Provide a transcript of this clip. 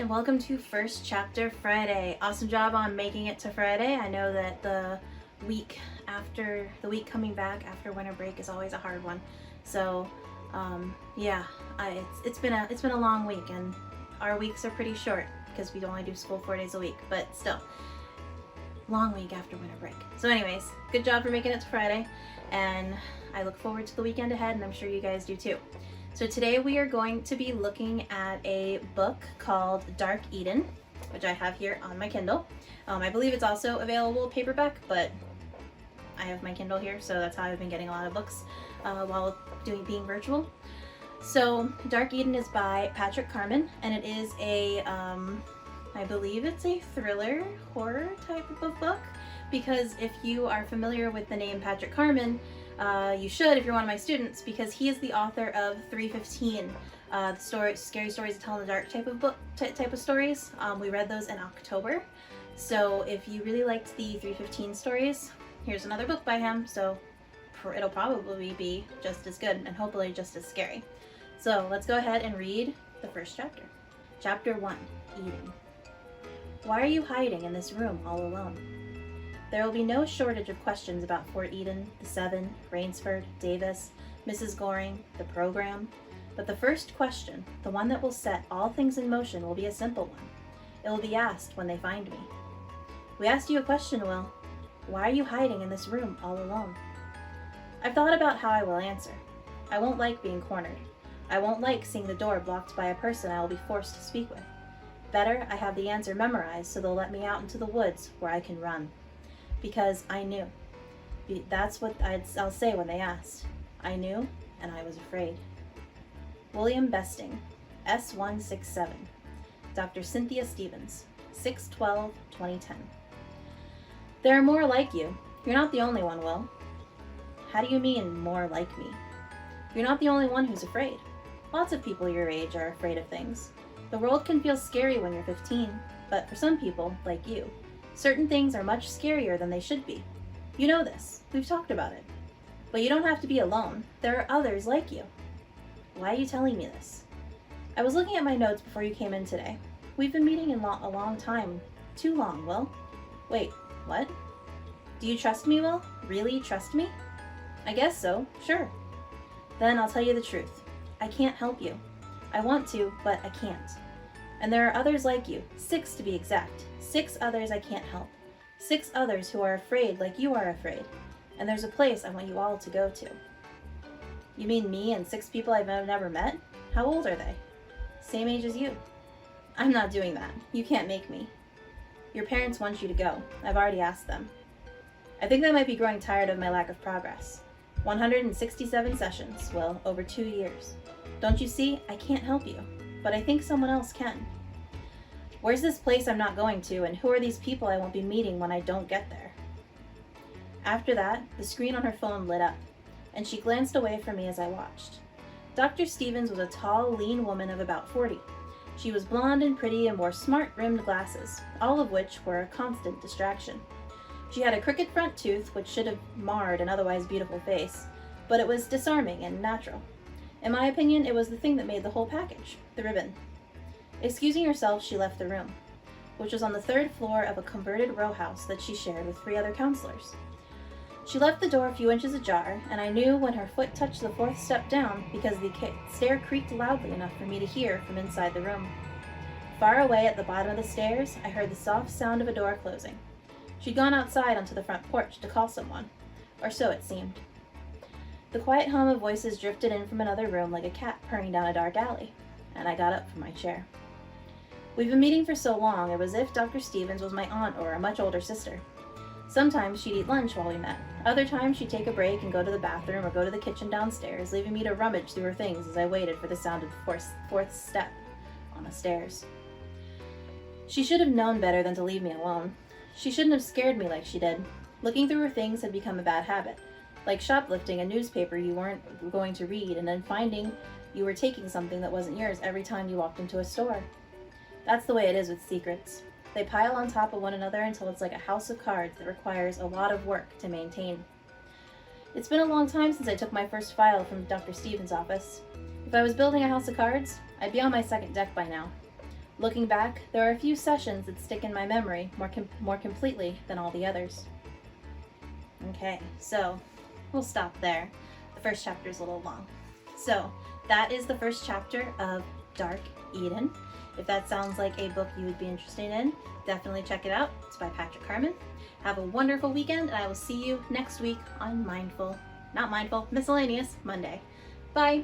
and welcome to First Chapter Friday. Awesome job on making it to Friday. I know that the week coming back after winter break is always a hard one. So it's been a long week, and our weeks are pretty short because we only do school 4 days a week, but still, long week after winter break. So anyways, good job for making it to Friday, and I look forward to the weekend ahead, and I'm sure you guys do too. So today we are going to be looking at a book called Dark Eden, which I have here on my Kindle. I believe it's also available paperback, but I have my Kindle here, so that's how I've been getting a lot of books while being virtual. So Dark Eden is by Patrick Carman, and it is a, I believe it's a thriller horror type of book, because if you are familiar with the name Patrick Carman, you should if you're one of my students, because he is the author of 315, the scary stories to tell in the dark type of stories. We read those in October, so if you really liked the 315 stories, here's another book by him, so it'll probably be just as good and hopefully just as scary. So let's go ahead and read the first chapter. Chapter 1, Eden. Why are you hiding in this room all alone? There will be no shortage of questions about Fort Eden, the Seven, Rainsford, Davis, Mrs. Goring, the program. But the first question, the one that will set all things in motion, will be a simple one. It will be asked when they find me. We asked you a question, Will. Why are you hiding in this room all alone? I've thought about how I will answer. I won't like being cornered. I won't like seeing the door blocked by a person I will be forced to speak with. Better, I have the answer memorized so they'll let me out into the woods where I can run. Because I knew. That's what I'll say when they asked. I knew, and I was afraid. William Besting, S167. Dr. Cynthia Stevens, 6/12/2010. There are more like you. You're not the only one, Will. How do you mean, more like me? You're not the only one who's afraid. Lots of people your age are afraid of things. The world can feel scary when you're 15, but for some people, like you, certain things are much scarier than they should be. You know this. We've talked about it. But you don't have to be alone. There are others like you. Why are you telling me this? I was looking at my notes before you came in today. We've been meeting a long time. Too long, Will. Wait, what? Do you trust me, Will? Really trust me? I guess so, sure. Then I'll tell you the truth. I can't help you. I want to, but I can't. And there are others like you, 6 to be exact. 6 others I can't help. 6 others who are afraid like you are afraid. And there's a place I want you all to go to. You mean me and 6 people I've never met? How old are they? Same age as you. I'm not doing that. You can't make me. Your parents want you to go. I've already asked them. I think they might be growing tired of my lack of progress. 167 sessions, Will, over 2 years. Don't you see? I can't help you. But I think someone else can. Where's this place I'm not going to, and who are these people I won't be meeting when I don't get there? After that, the screen on her phone lit up, and she glanced away from me as I watched. Dr. Stevens was a tall, lean woman of about 40. She was blonde and pretty and wore smart-rimmed glasses, all of which were a constant distraction. She had a crooked front tooth, which should have marred an otherwise beautiful face, but it was disarming and natural. In my opinion, it was the thing that made the whole package, the ribbon. Excusing herself, she left the room, which was on the 3rd floor of a converted row house that she shared with 3 other counselors. She left the door a few inches ajar, and I knew when her foot touched the 4th step down because the stair creaked loudly enough for me to hear from inside the room. Far away at the bottom of the stairs, I heard the soft sound of a door closing. She'd gone outside onto the front porch to call someone, or so it seemed. The quiet hum of voices drifted in from another room like a cat purring down a dark alley, and I got up from my chair. We've been meeting for so long, it was as if Dr. Stevens was my aunt or a much older sister. Sometimes she'd eat lunch while we met. Other times she'd take a break and go to the bathroom or go to the kitchen downstairs, leaving me to rummage through her things as I waited for the sound of the 4th step on the stairs. She should have known better than to leave me alone. She shouldn't have scared me like she did. Looking through her things had become a bad habit, like shoplifting a newspaper you weren't going to read and then finding you were taking something that wasn't yours every time you walked into a store. That's the way it is with secrets. They pile on top of one another until it's like a house of cards that requires a lot of work to maintain. It's been a long time since I took my first file from Dr. Stevens' office. If I was building a house of cards, I'd be on my 2nd deck by now. Looking back, there are a few sessions that stick in my memory more completely than all the others. Okay, so we'll stop there. The first chapter is a little long. So that is the first chapter of Dark Eden. If that sounds like a book you would be interested in, definitely check it out. It's by Patrick Carman. Have a wonderful weekend, and I will see you next week on Miscellaneous Monday. Bye!